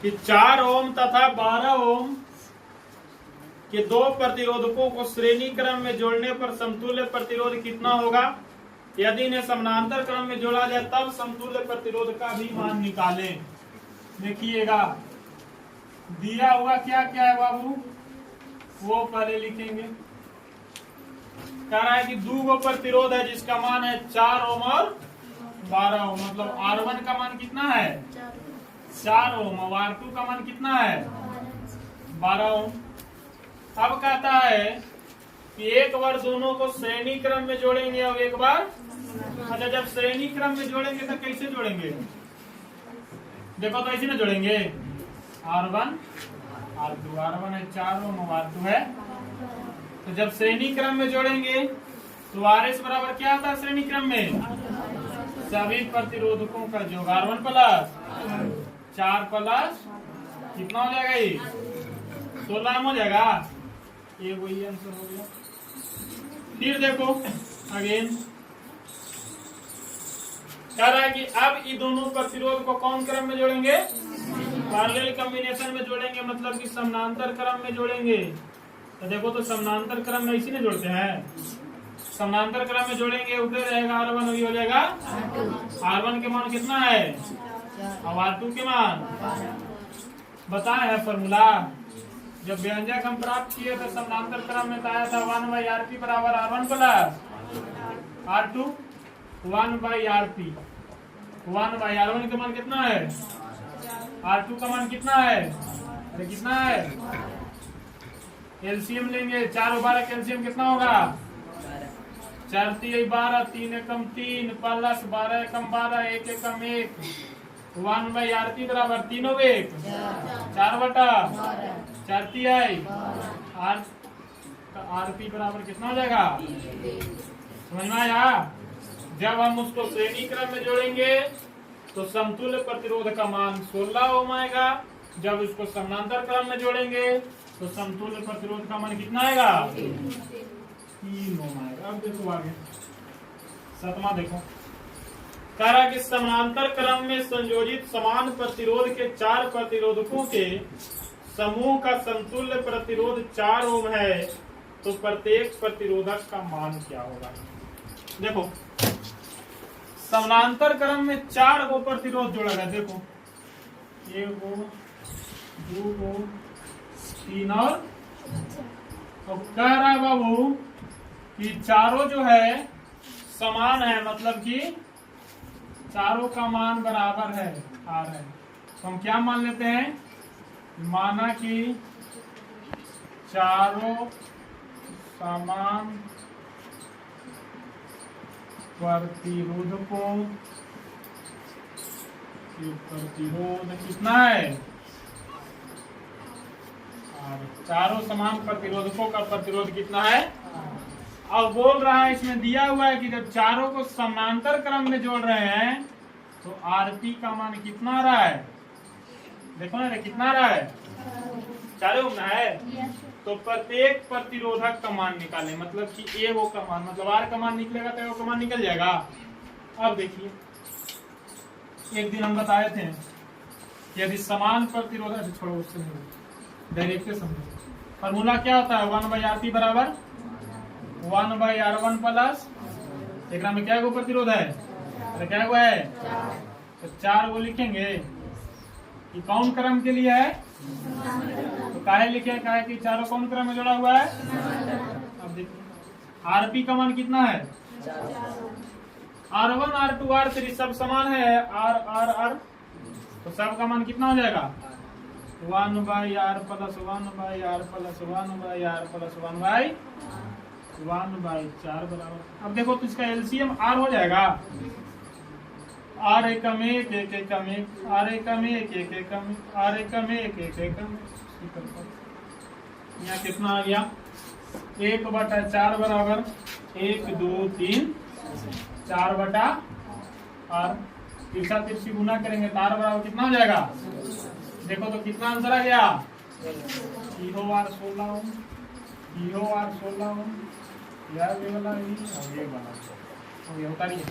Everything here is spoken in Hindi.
कि 4 ओम तथा 12 ओम के दो प्रतिरोधकों को श्रेणी क्रम में जोड़ने पर समतुल्य प्रतिरोध कितना होगा। यदि इन्हें समानांतर क्रम में जोड़ा जाए तब समतुल्य प्रतिरोध का भी मान निकालें। देखिएगा दिया हुआ क्या क्या है बाबू, वो पहले लिखेंगे। कह रहा है कि 2 प्रतिरोध है जिसका मान है 4 ओम और 12 ओम, मतलब R1 का मान कितना है 4 ओम और R2 का मान कितना है 12 ओम। अब कहता है कि एक बार दोनों को श्रेणी क्रम में जोड़ेंगे और एक बार, अच्छा जब श्रेणी क्रम में जोड़ेंगे तो कैसे जोड़ेंगे, देखो तो ऐसे ना जोड़ेंगे R1 R2, R1 है 4 ओम और R2 है, तो जब श्रेणी क्रम में जोड़ेंगे तो RS बराबर क्या आता है श्रेणी क्रम में, सभी प्रतिरोधकों का योग R1 प्लस 4 प्लस कितना हो जाएगा ये 16 हो जाएगा, ये वही आंसर हो गया। फिर देखो अगेन कह रहा है कि अब ये दोनों प्रतिरोध को कौन क्रम में जोड़ेंगे, पैरेलल कॉम्बिनेशन में जोड़ेंगे, मतलब कि समानांतर क्रम में जोड़ेंगे। तो देखो तो समानांतर क्रम में इसी ने जोड़ते हैं, समानांतर क्रम में जोड़ेंगे उधर रहेगा R1 वही हो जाएगा R1 के मान कितना है और R2 के मान बताए है फॉर्मूला। जब व्यंजक हम प्राप्त किए थे समानांतर क्रम में आया था 1/Rp बराबर R1 plus R2, 1/Rp 1/R1 का मान कितना है, R2 का मान कितना है, अरे कितना है, एलसीएम लेंगे 4 और 12 का एलसीएम कितना होगा 4 3 12 3 एकम 3 प्लस 12 एकम 12 1 एकम 1 1/Rp बराबर 3 और 1 4/4 3 Rp बराबर कितना हो जाएगा, समझ में आया। जब हम उसको श्रेणी क्रम में जोड़ेंगे तो समतुल्य प्रतिरोध का मान 16 ओम आएगा, जब उसको समानांतर क्रम में जोड़ेंगे तो समतुल्य प्रतिरोध का मान कितना आएगा 3 ओम आएगा। अब देखो आगे 7वां देखो, कह रहा कि समानांतर क्रम में संयोजित समान प्रतिरोध के 4 प्रतिरोधकों के समूह का समतुल्य प्रतिरोध 4 ओम है, तो प्रत्येक प्रतिरोधक का मान क्या होगा। देखो समानांतर क्रम में 4 गो प्रतिरोध जोड़ा गया, देखो 1 गो 2 गो 3 और तो कह रहा है बाबू कि चारों जो है समान है, मतलब कि चारों का मान बराबर है आ रहा है, तो हम क्या मान लेते हैं, माना कि चारों समान प्रतिरोधकों की प्रतिरोध कितना है, और चारों समान प्रतिरोधकों का प्रतिरोध कितना है। अब बोल रहा है इसमें दिया हुआ है कि जब चारों को समानांतर क्रम में जोड़ रहे हैं तो Rp का मान कितना आ रहा है, देखो ना कितना आ रहा है 4 ओम है, तो प्रत्येक प्रतिरोधक का मान निकालें, मतलब कि ए वो का मान, मतलब R का मान निकलेगा तो ए का मान निकल जाएगा। अब देखिए एक दिन हम बताए थे यदि समान प्रतिरोधक, छोड़ो उससे डायरेक्ट समझो, फॉर्मूला क्या होता है 1/Rp बराबर 1/R1 प्लस एक में क्या गो प्रतिरोध है, तो क्या हुआ है तो 4 गो लिखेंगे, ये कौन क्रम के लिए है, तो काहे लिखे, काहे कि चारों कौन क्रम में जोड़ा हुआ है। अब देखिए Rp का मान कितना है R1 R2 R3 सब समान है, R तो सब का मान कितना हो जाएगा 1/R plus 1/R plus 1/R plus 1/4 बराबर। अब देखो तो इसका एलसीएम R हो जाएगा, R एकम 1 1 एकम 1 R एकम 1 1 एकम R एकम 1 1 एकम, यहाँ कितना आ गया 1/4 बराबर 1 2 3 4/R, तिरछा तिरछी गुना करेंगे तो R बराबर कितना हो जाएगा, देखो तो कितना आंसर आ गया 0R 16 ओम, 0R 16 ओम, ये वाला ये वाला उतारिए।